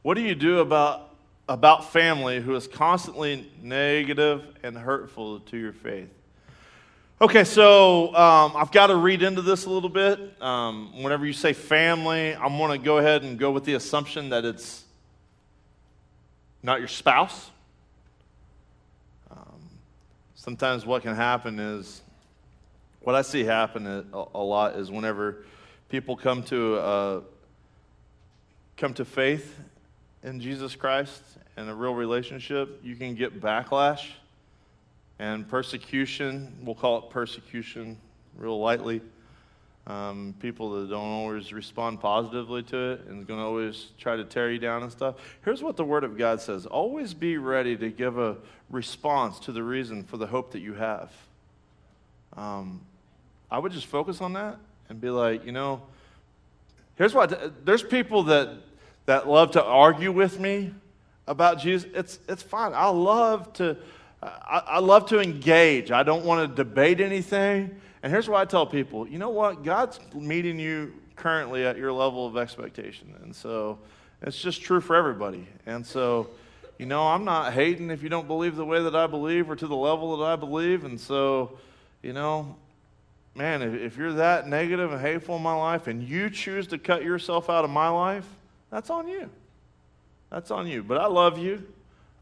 What do you do about family who is constantly negative and hurtful to your faith? Okay, so I've got to read into this a little bit. Whenever you say family, I'm going to go ahead and go with the assumption that it's not your spouse. Sometimes what can happen is, what I see happen a lot is whenever people come to faith in Jesus Christ and a real relationship, you can get backlash and persecution. We'll call it persecution real lightly. People that don't always respond positively to it and is going to always try to tear you down and stuff. Here's what the Word of God says. Always be ready to give a response to the reason for the hope that you have. I would just focus on that and be like, here's what, there's people that love to argue with me about Jesus. It's fine. I love to engage. I don't want to debate anything. And here's what I tell people. You know what? God's meeting you currently at your level of expectation. And so it's just true for everybody. And so, I'm not hating if you don't believe the way that I believe or to the level that I believe. And so, man, if you're that negative and hateful in my life and you choose to cut yourself out of my life, that's on you. That's on you. But I love you.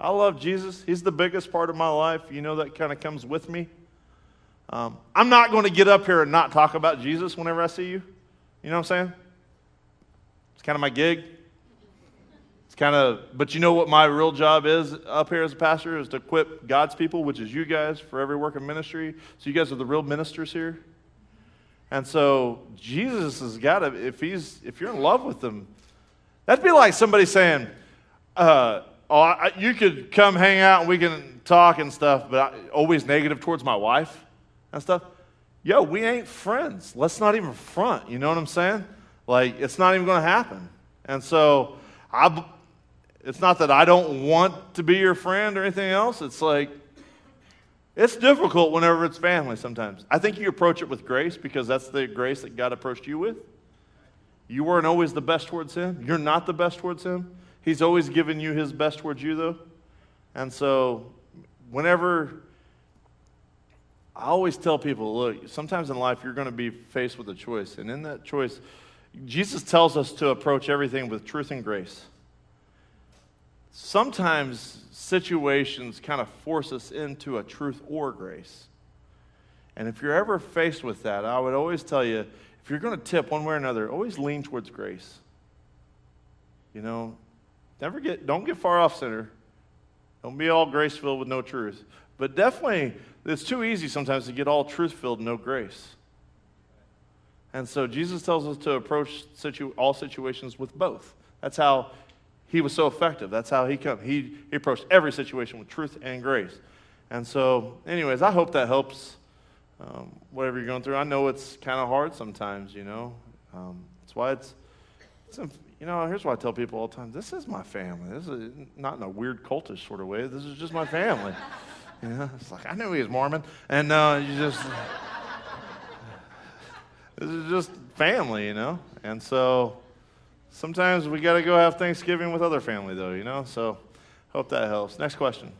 I love Jesus. He's the biggest part of my life. That kind of comes with me. I'm not going to get up here and not talk about Jesus whenever I see you. You know what I'm saying? It's kind of my gig. But you know what my real job is up here as a pastor is to equip God's people, which is you guys, for every work of ministry. So you guys are the real ministers here. And so Jesus has got to, if you're in love with him, that'd be like somebody saying, you could come hang out and we can talk and stuff, but always negative towards my wife and stuff. Yo, we ain't friends. Let's not even front. You know what I'm saying? Like, it's not even going to happen. And so it's not that I don't want to be your friend or anything else. It's like, it's difficult whenever it's family sometimes. I think you approach it with grace because that's the grace that God approached you with. You weren't always the best towards him. You're not the best towards him. He's always given you his best towards you, though. And so I always tell people, look, sometimes in life you're going to be faced with a choice. And in that choice, Jesus tells us to approach everything with truth and grace. Sometimes situations kind of force us into a truth or grace. And if you're ever faced with that, I would always tell you, if you're going to tip one way or another, always lean towards grace. Don't get far off center. Don't be all grace-filled with no truth. But definitely, it's too easy sometimes to get all truth-filled and no grace. And so Jesus tells us to approach all situations with both. That's how he was so effective. That's how he approached every situation with truth and grace. And so, anyways, I hope that helps whatever you're going through. I know it's kind of hard sometimes, That's why here's what I tell people all the time. This is my family. This is not in a weird cultish sort of way. This is just my family. It's like, I knew he was Mormon. And this is just family, And so sometimes we got to go have Thanksgiving with other family, though, So hope that helps. Next question.